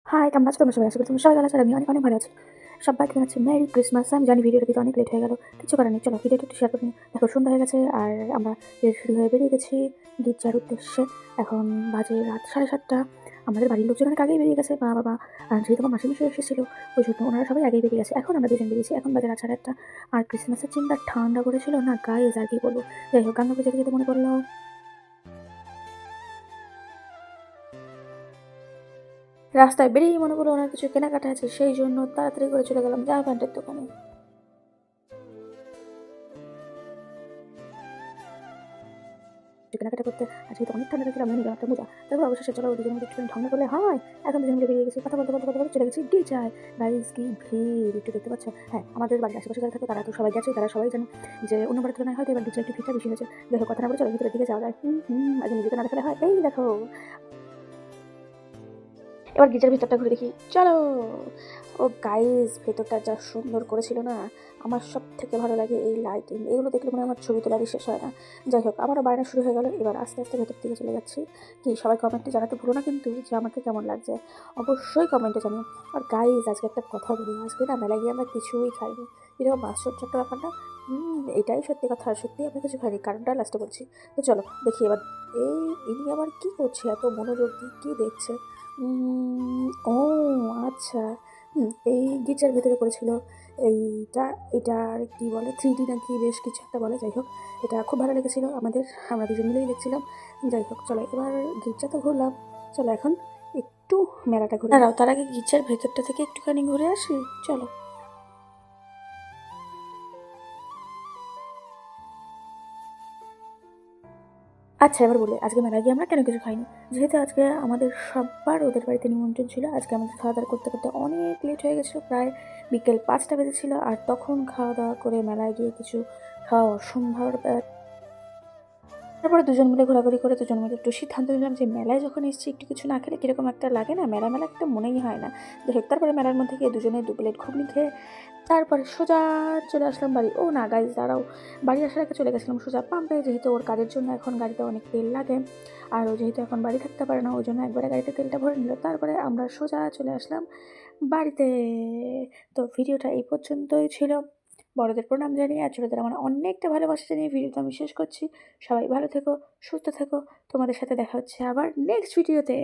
High, কেমন আছো তোমরা সবাই? আশা করি তোমরা সবাই ভালো আছো আর আমি অনেক, অনেক ভালো আছি। সবাইকে জানাচ্ছি মেরি ক্রিসমাস। আমি জানি ভিডিওটা দিতে অনেক লেট হয়ে গেল। কিছু করার নেই। চলো ভিডিওটা একটু শেয়ার করে নিই। দেখো সন্ধ্যা হয়ে গেছে আর আমরা রেডি হয়ে বেরিয়ে গেছি গির্জার উদ্দেশ্যে। এখন বাজে রাত 7:30। আমাদের বাড়ির লোকজন অনেক আগেই বেরিয়ে গেছে। মা, বাবা আর যেহেতু আমার মাসি মেশো এসেছিল ওই জন্য ওনারা সবাই আগেই বেরিয়ে গেছে। এখন আমরা দুজন বেরিয়েছি। এখন বাজে রাত 8:30 আর ক্রিসমাসের দিনটা ঠান্ডা করেছিল না গাইস, আর কি বলবো। যাই হোক, গাঙ্গা যেতে যেতে মনে পড়লো রাস্তায় বেরিয়েই মনে করলো ওনার কিছু কেনাকাটা আছে, সেই জন্য তাড়াতাড়ি করে চলে গেলাম জামা প্যান্টের দোকানে। কেনাকাটা করতে। আর যেহেতু অনেক ঠান্ডা ছিল আমি নিলাম একটা মোজা। তারপর অবশেষে চলো দুজন মিলে একটুখানি ঢং করলে হয়। এখন দুজন মিলে বেরিয়ে গেছি, কথা বলতে বলতে বলতে বলতে চলে গেছি গির্জায়। গাইস কি ভিড় একটু দেখতে পাচ্ছ? হ্যাঁ, আমাদের বাড়ির আশেপাশে যারা থাকে তারা তো সবাই গেছে, তারা সবাই জানে যে অন্য বাড়ির তুলনায় হয়তো এবার গির্জায় একটু ভিড়টা বেশি হয়েছে। যাই হোক, কথা না বলে চলো ভিতরের দিকে যাওয়া যায়। আগে নিজেকে না দেখালে হয়। এই দেখো, এবার গির্জার ভিতরটা ঘুরে দেখি, চলো। ও গাইস, ভেতরটা যা সুন্দর করেছিল না। আমার সব থেকে ভালো লাগে এই লাইটিং, এগুলো দেখলে মনে হয় আমার ছবি তোলা শেষ হয় না। যাই হোক, আমারও বায়না শুরু হয়ে গেল। এবার আস্তে আস্তে ভেতর দিকে চলে যাচ্ছি। কি সবাই কমেন্টে জানাতে ভুলো না কিন্তু যে আমাকে কেমন লাগছে, অবশ্যই কমেন্টে জানিও। আর গাইস, আজকে একটা কথা বলি, আজকে না মেলায় গিয়ে আমরা কিছুই খাইনি। এরকম আশ্চর্য একটা ব্যাপার না? এটাই সত্যি কথা, সত্যি আমরা কিছু খাইনি, কারণটা লাস্টে বলছি। তো চলো দেখি এবার ইনি আবার কি করছে, এত মনোযোগ দিয়ে কি দেখছে। ও আচ্ছা। এই গির্জার ভেতরে করেছিল এইটা। এটার কি বলে, 3D নাকি বেশ কিছু একটা বলে। যাই হোক, এটা খুব ভালো লেগেছিল আমাদের। আমরা দুজন মিলেই দেখছিলাম। যাই হোক, চলো এবার গির্জা তো ঘুরলাম। চলো এখন একটু মেলাটা ঘুরে দাঁড়াও, তার আগে গির্জার ভেতরটা থেকে একটুখানি ঘুরে আসি। চলো। আচ্ছা, এবার বলি আজকে মেলায় গিয়ে আমরা কেন কিছু খাইনি। যেহেতু আজকে আমাদের সব্বার ওদের বাড়িতে নিমন্ত্রণ ছিল, আজকে আমাদের খাওয়া দাওয়া করতে করতে অনেক লেট হয়ে গেছিলো, প্রায় বিকেল 5টা বেজেছিল। আর তখন খাওয়া দাওয়া করে মেলায় গিয়ে কিছু খাওয়া অসম্ভব। তারপরে দুজন মিলে ঘোরাঘুরি করে দুজন মিলে একটু সিদ্ধান্ত নিলাম যে মেলায় যখন এসেছি একটু কিছু না খেলে কীরকম একটা লাগে না, মেলা মেলা একটা মনেই হয় না। যাই হোক, তারপরে মেলার মধ্যে গিয়ে দুজনে 2 প্লেট ঘুগনি খেয়ে তারপরে সোজা চলে আসলাম বাড়ি। ও না গাইজ, দাঁড়াও, বাড়ি আসার আগে চলে গেছিলাম সোজা পাম্পে, যেহেতু ওর কাজের জন্য এখন গাড়িতে অনেক তেল লাগে। আর ও যেহেতু এখন বাড়ি থাকতে পারে না, ওই জন্য একবারে গাড়িতে তেলটা ভরে নিল। তারপরে আমরা সোজা চলে আসলাম বাড়িতে। তো ভিডিওটা এই পর্যন্তই ছিল। বড়দের প্রণাম জানিয়ে আর ছোটদের আমার অনেকটা ভালোবাসা জানিয়ে ভিডিওটা আমি শেষ করছি। সবাই ভালো থেকো, সুস্থ থেকো। তোমাদের সাথে দেখা হচ্ছে আবার নেক্সট ভিডিওতে।